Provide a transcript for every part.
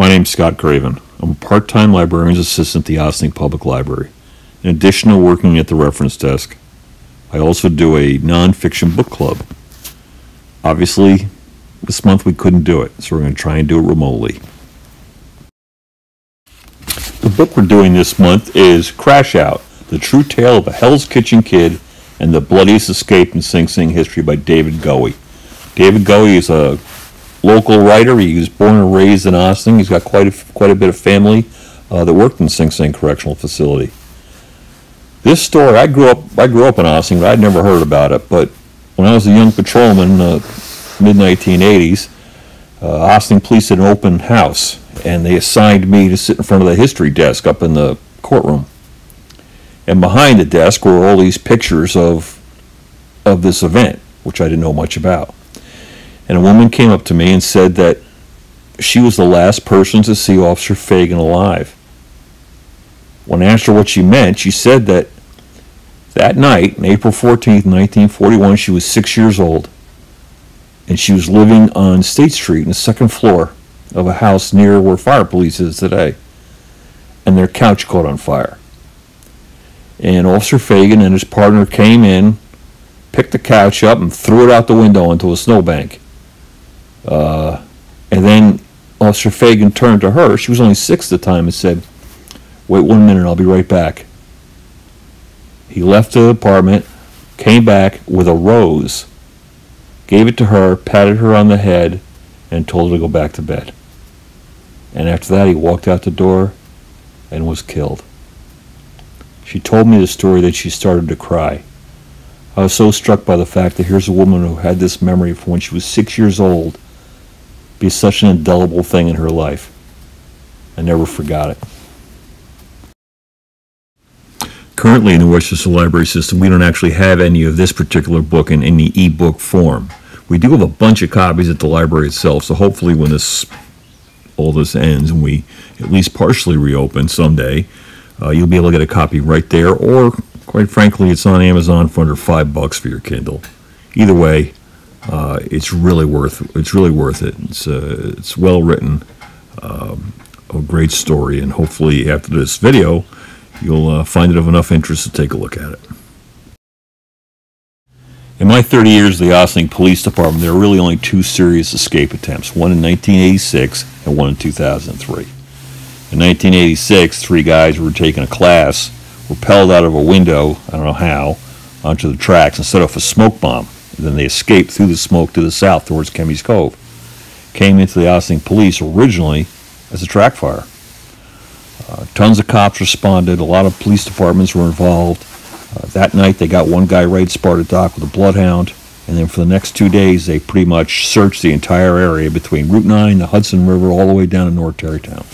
My name's Scott Craven. I'm a part-time librarian's assistant at the Ossining Public Library. In addition to working at the reference desk, I also do a non-fiction book club. Obviously, this month we couldn't do it, so we're going to try and do it remotely. The book we're doing this month is Crash Out, The True Tale of a Hell's Kitchen Kid and the Bloodiest Escape in Sing Sing History by David Goey. David Goey is a local writer. He was born and raised in Ossining. He's got quite a bit of family that worked in Sing Sing Correctional Facility. This story, I grew up in Ossining, but I'd never heard about it. But when I was a young patrolman, mid-1980s, Ossining Police had an open house, and they assigned me to sit in front of the history desk up in the courtroom. And behind the desk were all these pictures of this event, which I didn't know much about. And a woman came up to me and said that she was the last person to see Officer Fagan alive. When I asked her what she meant, she said that night, on April 14th, 1941, she was 6 years old, and she was living on State Street in the second floor of a house near where Fire Police is today, and their couch caught on fire. And Officer Fagan and his partner came in, picked the couch up, and threw it out the window into a snowbank. And then Officer Fagan turned to her. She was only 6 at the time and said, "Wait 1 minute, I'll be right back." He left the apartment, came back with a rose, gave it to her, patted her on the head, and told her to go back to bed. And after that, he walked out the door and was killed. She told me the story that she started to cry. I was so struck by the fact that here's a woman who had this memory from when she was 6 years old be such an indelible thing in her life. I never forgot it. Currently in the Westchester Library System, we don't actually have any of this particular book in any e-book form. We do have a bunch of copies at the library itself, so hopefully when all this ends and we at least partially reopen someday, you'll be able to get a copy right there, or quite frankly, it's on Amazon for under $5 for your Kindle. Either way, it's really worth it. It's well written, a great story, and hopefully after this video, you'll find it of enough interest to take a look at it. In my 30 years at the Ossining Police Department, there were really only 2 serious escape attempts, one in 1986 and one in 2003. In 1986, 3 guys who were taking a class were propelled out of a window, I don't know how, onto the tracks and set off a smoke bomb. And then they escaped through the smoke to the south towards Kemmy's Cove. Came into the Ossining Police originally as a track fire. Tons of cops responded. A lot of police departments were involved. That night they got one guy right at Sparta Dock with a bloodhound, and then for the next 2 days they pretty much searched the entire area between Route 9, the Hudson River, all the way down to North Tarrytown.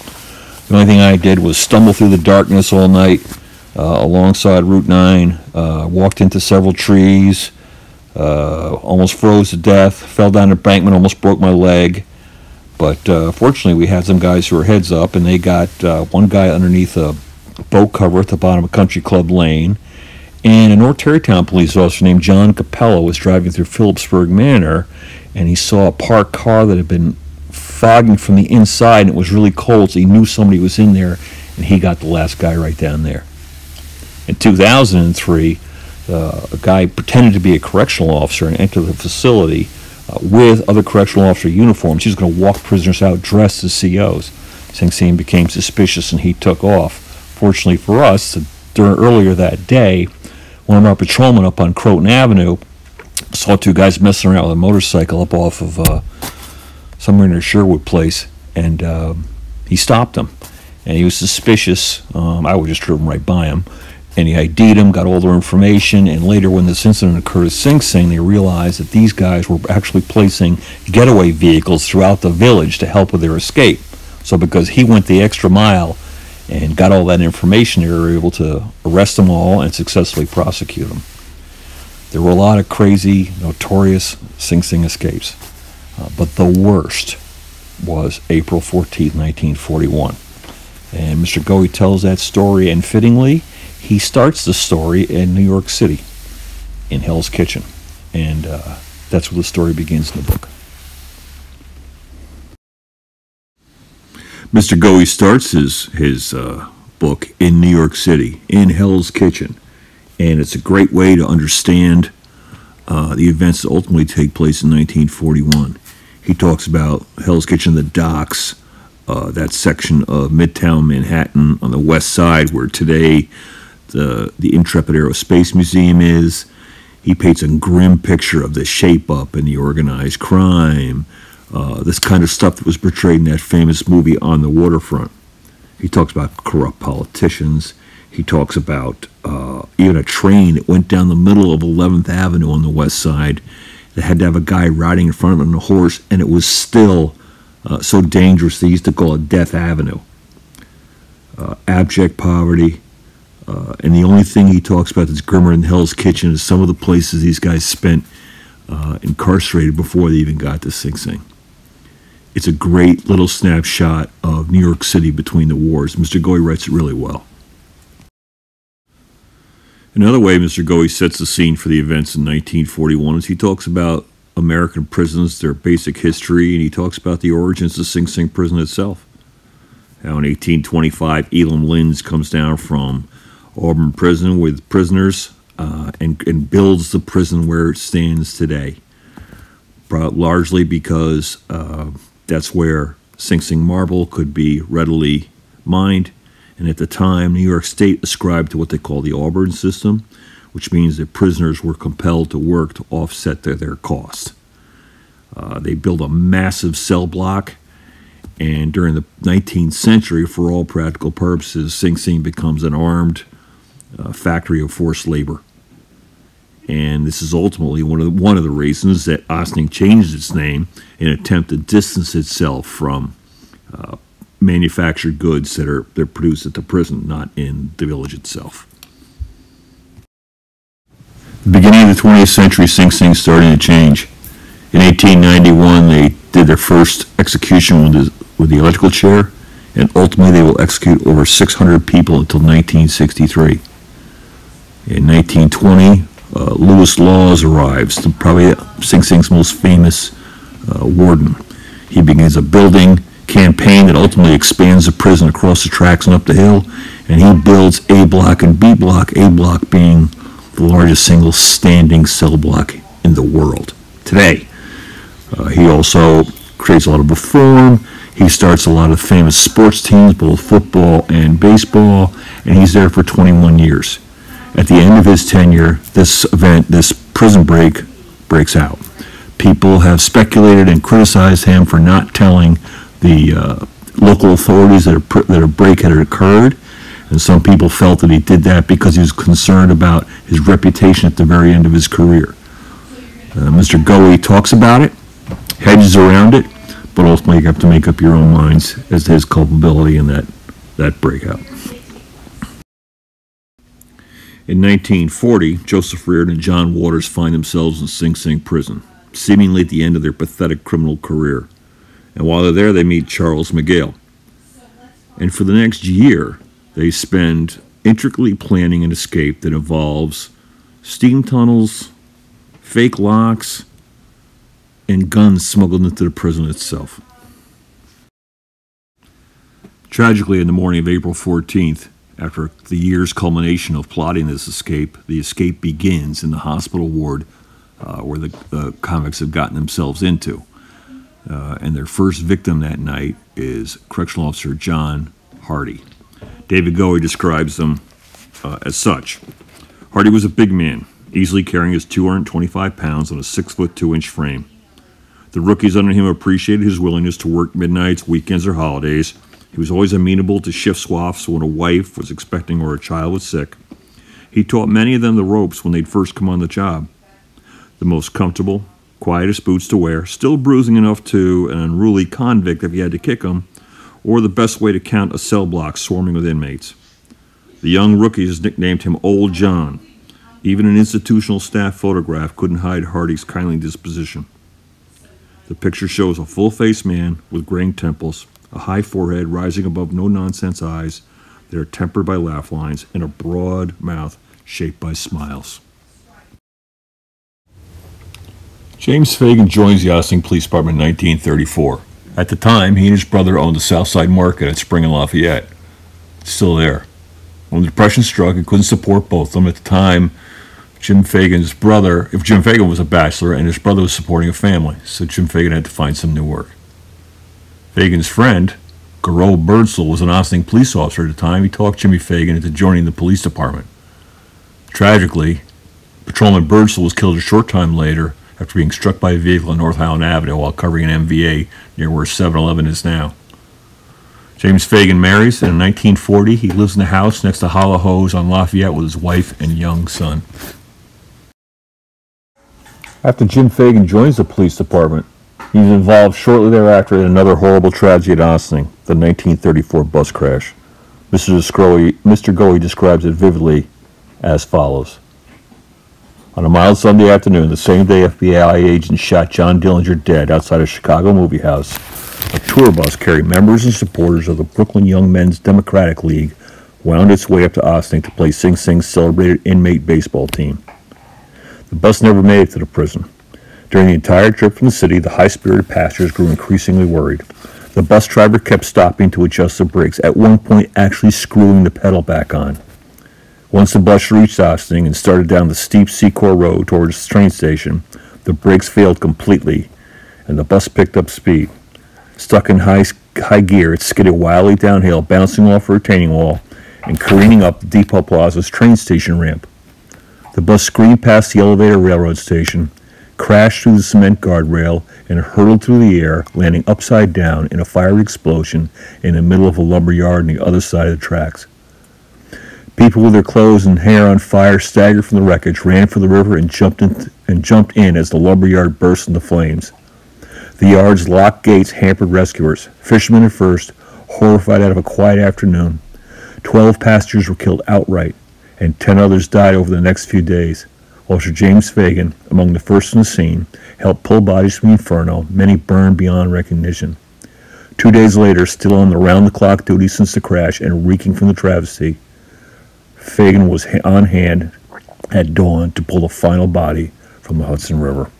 The only thing I did was stumble through the darkness all night alongside Route 9, walked into several trees, almost froze to death, fell down an embankment, almost broke my leg. But fortunately, we had some guys who were heads up, and they got one guy underneath a boat cover at the bottom of Country Club Lane. And a North Tarrytown police officer named John Capello was driving through Phillipsburg Manor, and he saw a parked car that had been fogging from the inside, and it was really cold, so he knew somebody was in there, and he got the last guy right down there. In 2003, a guy pretended to be a correctional officer and entered the facility with other correctional officer uniforms. He was going to walk prisoners out dressed as COs. Sing Sing became suspicious and he took off. Fortunately for us, earlier that day, one of our patrolmen up on Croton Avenue saw 2 guys messing around with a motorcycle up off of somewhere near Sherwood Place, and he stopped them. And he was suspicious. I would just driven right by him. And he ID'd them, got all their information, and later when this incident occurred at Sing Sing, they realized that these guys were actually placing getaway vehicles throughout the village to help with their escape. So because he went the extra mile and got all that information, they were able to arrest them all and successfully prosecute them. There were a lot of crazy, notorious Sing Sing escapes, but the worst was April 14, 1941. And Mr. Goey tells that story, and fittingly, he starts the story in New York City, in Hell's Kitchen. And that's where the story begins in the book. Mr. Goey starts his book in New York City, in Hell's Kitchen, and it's a great way to understand the events that ultimately take place in 1941. He talks about Hell's Kitchen, the docks, that section of Midtown Manhattan on the west side where today the Intrepid Aerospace Museum is. He paints a grim picture of the shape-up and the organized crime, this kind of stuff that was portrayed in that famous movie On the Waterfront. He talks about corrupt politicians. He talks about even a train that went down the middle of 11th Avenue on the west side that had to have a guy riding in front of it on a horse, and it was still so dangerous they used to call it Death Avenue. Abject poverty. And the only thing he talks about that's grimmer than Hell's Kitchen is some of the places these guys spent incarcerated before they even got to Sing Sing. It's a great little snapshot of New York City between the wars. Mr. Goey writes it really well. Another way Mr. Goey sets the scene for the events in 1941 is he talks about American prisons, their basic history, and he talks about the origins of Sing Sing prison itself. How in 1825, Elam Linds comes down from Auburn prison with prisoners and builds the prison where it stands today, largely because that's where Sing Sing marble could be readily mined. And at the time, New York State ascribed to what they call the Auburn system, which means that prisoners were compelled to work to offset their cost. They built a massive cell block, and during the 19th century, for all practical purposes, Sing Sing becomes an armed factory of forced labor. And this is ultimately one of the reasons that Ossining changed its name in an attempt to distance itself from manufactured goods they're produced at the prison, not in the village itself. The beginning of the 20th century, Sing Sing starting to change. In 1891, they did their first execution with the electrical chair, and ultimately they will execute over 600 people until 1963. In 1920, Lewis Laws arrives, probably Sing Sing's most famous warden. He begins a building campaign that ultimately expands the prison across the tracks and up the hill, and he builds A block and B block, A block being the largest single standing cell block in the world today. He also creates a lot of reform. He starts a lot of famous sports teams, both football and baseball, and he's there for 21 years. At the end of his tenure, this prison break breaks out. People have speculated and criticized him for not telling the local authorities that a break had occurred, and some people felt that he did that because he was concerned about his reputation at the very end of his career. Mr. Goey talks about it, hedges around it, but ultimately you have to make up your own minds as to his culpability in that breakout. In 1940, Joseph Reardon and John Waters find themselves in Sing Sing prison, seemingly at the end of their pathetic criminal career. And while they're there, they meet Charles McGale. And for the next year, they spend intricately planning an escape that involves steam tunnels, fake locks, and guns smuggled into the prison itself. Tragically, in the morning of April 14th, after the year's culmination of plotting this escape, the escape begins in the hospital ward where the convicts have gotten themselves into. And their first victim that night is Correctional Officer John Hardy. David Goey describes them as such. Hardy was a big man, easily carrying his 225 pounds on a 6'2" frame. The rookies under him appreciated his willingness to work midnights, weekends, or holidays. He was always amenable to shift swaps when a wife was expecting or a child was sick. He taught many of them the ropes when they'd first come on the job. The most comfortable, quietest boots to wear, still bruising enough to an unruly convict if you had to kick him, or the best way to count a cell block swarming with inmates. The young rookies nicknamed him Old John. Even an institutional staff photograph couldn't hide Hardy's kindly disposition. The picture shows a full-faced man with graying temples, a high forehead rising above no-nonsense eyes that are tempered by laugh lines, and a broad mouth shaped by smiles. James Fagan joins the Ossining Police Department in 1934. At the time, he and his brother owned the Southside Market at Spring and Lafayette. It's still there. When the Depression struck, it couldn't support both of them. At the time, Jim Fagan was a bachelor, and his brother was supporting a family, so Jim Fagan had to find some new work. Fagan's friend, Garreau Birdsall, was an Ossining police officer at the time. He talked Jimmy Fagan into joining the police department. Tragically, Patrolman Birdsall was killed a short time later after being struck by a vehicle on North Highland Avenue while covering an MVA near where 7-Eleven is now. James Fagan marries, and in 1940 he lives in the house next to Hollow Hose on Lafayette with his wife and young son. After Jim Fagan joins the police department, he's involved shortly thereafter in another horrible tragedy at Ossining, the 1934 bus crash. Mr. Goey describes it vividly as follows. On a mild Sunday afternoon, the same day FBI agents shot John Dillinger dead outside a Chicago movie house, a tour bus carrying members and supporters of the Brooklyn Young Men's Democratic League wound its way up to Ossining to play Sing Sing's celebrated inmate baseball team. The bus never made it to the prison. During the entire trip from the city, the high-spirited passengers grew increasingly worried. The bus driver kept stopping to adjust the brakes, at one point actually screwing the pedal back on. Once the bus reached Ossining and started down the steep Secor Road towards the train station, the brakes failed completely, and the bus picked up speed. Stuck in high gear, it skidded wildly downhill, bouncing off a retaining wall and careening up the Depot Plaza's train station ramp. The bus screamed past the elevated railroad station, crashed through the cement guardrail, and hurtled through the air, landing upside down in a fiery explosion in the middle of a lumber yard on the other side of the tracks. People with their clothes and hair on fire staggered from the wreckage, ran for the river, and jumped in as the lumber yard burst into flames. The yard's locked gates hampered rescuers. Fishermen at first, horrified out of a quiet afternoon. 12 passengers were killed outright, and 10 others died over the next few days. Officer James Fagan, among the first on the scene, helped pull bodies from the inferno, many burned beyond recognition. 2 days later, still on the round-the-clock duty since the crash and reeking from the travesty, Fagan was on hand at dawn to pull the final body from the Hudson River.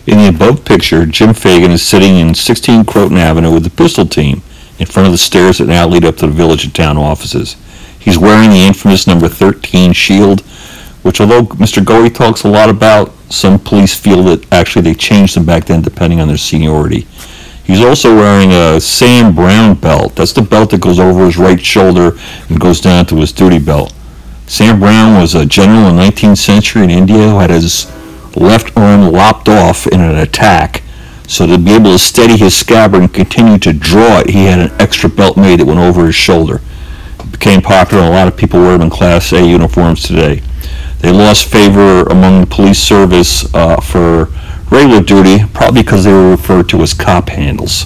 In the above picture, Jim Fagan is sitting in 16 Croton Avenue with the pistol team in front of the stairs that now lead up to the village and town offices. He's wearing the infamous number 13 shield, which although Mr. Goey talks a lot about, some police feel that actually they changed them back then depending on their seniority. He's also wearing a Sam Brown belt. That's the belt that goes over his right shoulder and goes down to his duty belt. Sam Brown was a general in the 19th century in India who had his left arm lopped off in an attack. So to be able to steady his scabbard and continue to draw it, he had an extra belt made that went over his shoulder. It became popular, and a lot of people wear them in Class A uniforms today. They lost favor among the police service for regular duty, probably because they were referred to as cop handles.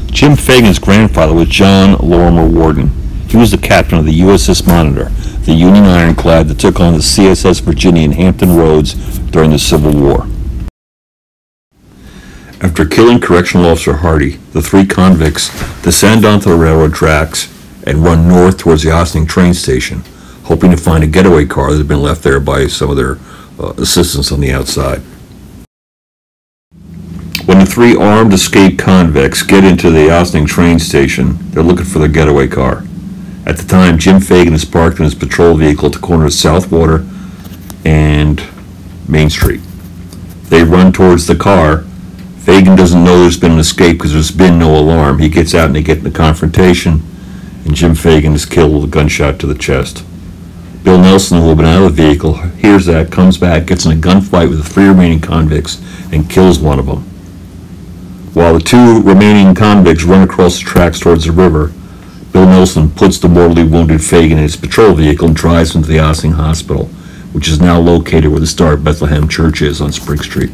Jim Fagan's grandfather was John Lorimer Warden. He was the captain of the USS Monitor, the Union ironclad that took on the CSS Virginia in Hampton Roads during the Civil War. After killing Correctional Officer Hardy, the three convicts descend onto the railroad tracks and run north towards the Ossining train station, hoping to find a getaway car that had been left there by some of their assistants on the outside. When the three armed escaped convicts get into the Ossining train station, they're looking for their getaway car. At the time, Jim Fagan is parked in his patrol vehicle at the corner of South Water and Main Street. They run towards the car. Fagan doesn't know there's been an escape because there's been no alarm. He gets out and they get in a confrontation, and Jim Fagan is killed with a gunshot to the chest. Bill Nelson, who had been out of the vehicle, hears that, comes back, gets in a gunfight with the three remaining convicts, and kills one of them. While the two remaining convicts run across the tracks towards the river, Bill Nelson puts the mortally wounded Fagan in his patrol vehicle and drives him to the Ossining Hospital, which is now located where the Star of Bethlehem Church is on Spring Street.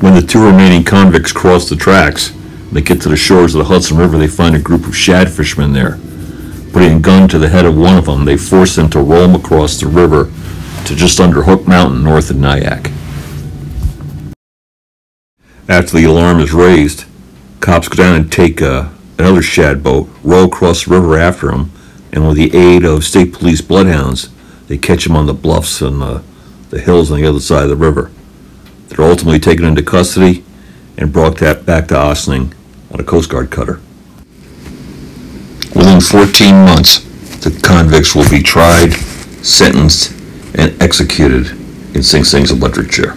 When the two remaining convicts cross the tracks and they get to the shores of the Hudson River, they find a group of shad fishermen there. Putting a gun to the head of one of them, they force him to roll him across the river to just under Hook Mountain north of Nyack. After the alarm is raised, cops go down and take another shad boat, row across the river after him, and with the aid of state police bloodhounds, they catch him on the bluffs and the the hills on the other side of the river. They're ultimately taken into custody and brought back to Ossining on a Coast Guard cutter. Within 14 months, the convicts will be tried, sentenced, and executed in Sing Sing's electric chair.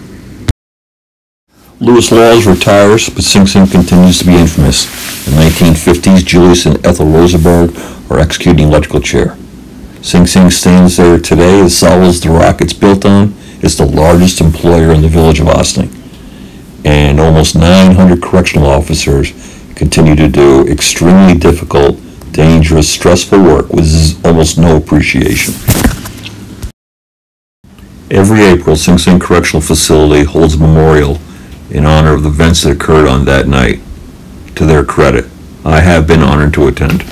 Lewis Laws retires, but Sing Sing continues to be infamous. In the 1950s, Julius and Ethel Rosenberg are executing electrical chair. Sing Sing stands there today as solid as the rock it's built on. It's the largest employer in the village of Ossining. And almost 900 correctional officers continue to do extremely difficult, dangerous, stressful work with almost no appreciation. Every April, Sing Sing Correctional Facility holds a memorial in honor of the events that occurred on that night. To their credit, I have been honored to attend.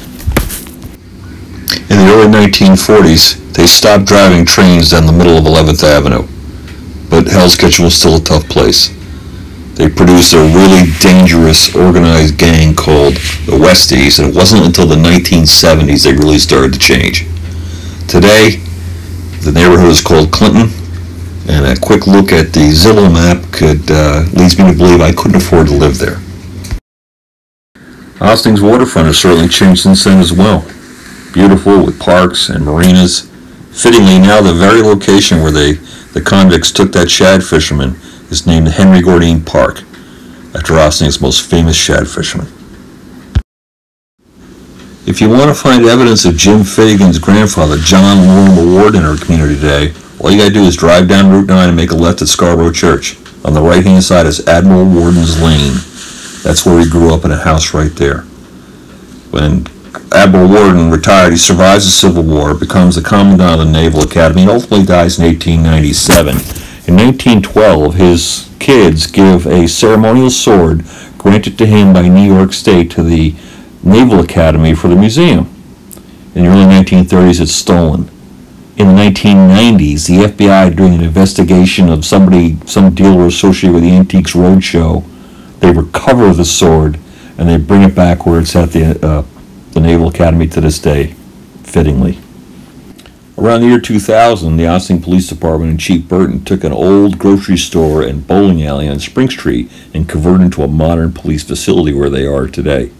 In the early 1940s, they stopped driving trains down the middle of 11th Avenue, but Hell's Kitchen was still a tough place. They produced a really dangerous, organized gang called the Westies, and it wasn't until the 1970s they really started to change. Today, the neighborhood is called Clinton, and a quick look at the Zillow map leads me to believe I couldn't afford to live there. Ossining's waterfront has certainly changed since then as well. Beautiful with parks and marinas. Fittingly, now the very location where the convicts took that shad fisherman is named Henry Gordine Park, after Ossining's most famous shad fisherman. If you want to find evidence of Jim Fagan's grandfather, John Lorimer Ward, in our community today, all you got to do is drive down Route 9 and make a left at Scarborough Church. On the right-hand side is Admiral Warden's Lane. That's where he grew up in a house right there. When Admiral Warden retired, he survives the Civil War, becomes the Commandant of the Naval Academy, and ultimately dies in 1897. In 1912, his kids give a ceremonial sword granted to him by New York State to the Naval Academy for the museum. In the early 1930s, it's stolen. In the 1990s, the FBI, doing an investigation of some dealer associated with the Antiques Roadshow, they recover the sword and they bring it back where it's at the Naval Academy to this day, fittingly. Around the year 2000, the Ossining Police Department and Chief Burton took an old grocery store and bowling alley on Spring Street and converted it into a modern police facility where they are today.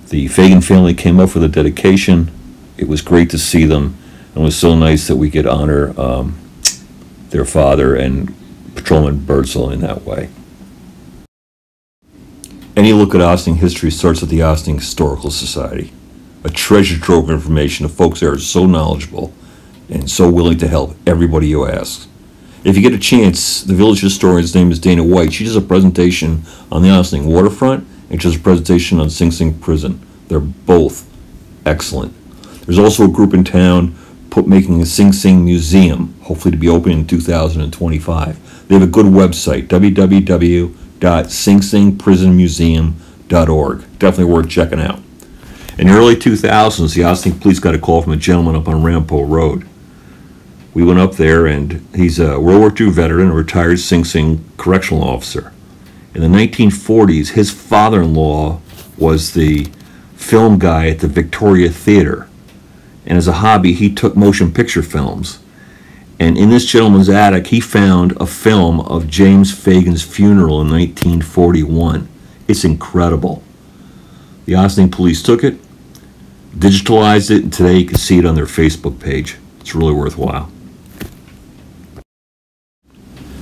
The Fagan family came up for the dedication. It was great to see them. It was so nice that we could honor their father and Patrolman Birdsall in that way. Any look at Ossining history starts at the Ossining Historical Society, a treasure trove of information of folks there are so knowledgeable and so willing to help everybody you ask. If you get a chance, the village historian's name is Dana White. She does a presentation on the Ossining waterfront and she does a presentation on Sing Sing Prison. They're both excellent. There's also a group in town making a Sing Sing museum, hopefully to be open in 2025. They have a good website, www.singsingprisonmuseum.org. Definitely worth checking out. In the early 2000s, the Ossining police got a call from a gentleman up on Rampo Road. We went up there, and he's a World War II veteran, a retired Sing Sing correctional officer. In the 1940s, his father-in-law was the film guy at the Victoria Theater. And as a hobby, he took motion picture films. And in this gentleman's attic, he found a film of James Fagan's funeral in 1941. It's incredible. The Ossining police took it, digitalized it, and today you can see it on their Facebook page. It's really worthwhile.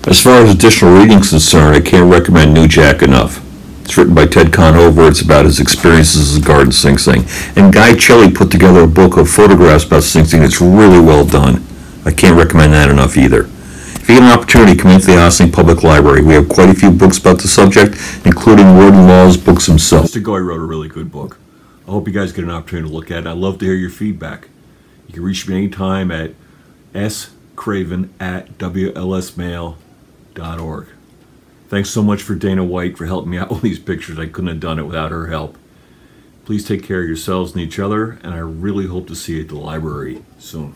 As far as additional reading is concerned, I can't recommend New Jack enough. It's written by Ted Conover. It's about his experiences as a guard in Sing Sing. And Guy Chelley put together a book of photographs about Sing Sing. It's really well done. I can't recommend that enough either. If you get an opportunity, come into the Ossining Public Library. We have quite a few books about the subject, including Warden Law's books himself. Mr. Goy wrote a really good book. I hope you guys get an opportunity to look at it. I'd love to hear your feedback. You can reach me anytime at scraven@wlsmail.org. Thanks so much for Dana White for helping me out with these pictures. I couldn't have done it without her help. Please take care of yourselves and each other, and I really hope to see you at the library soon.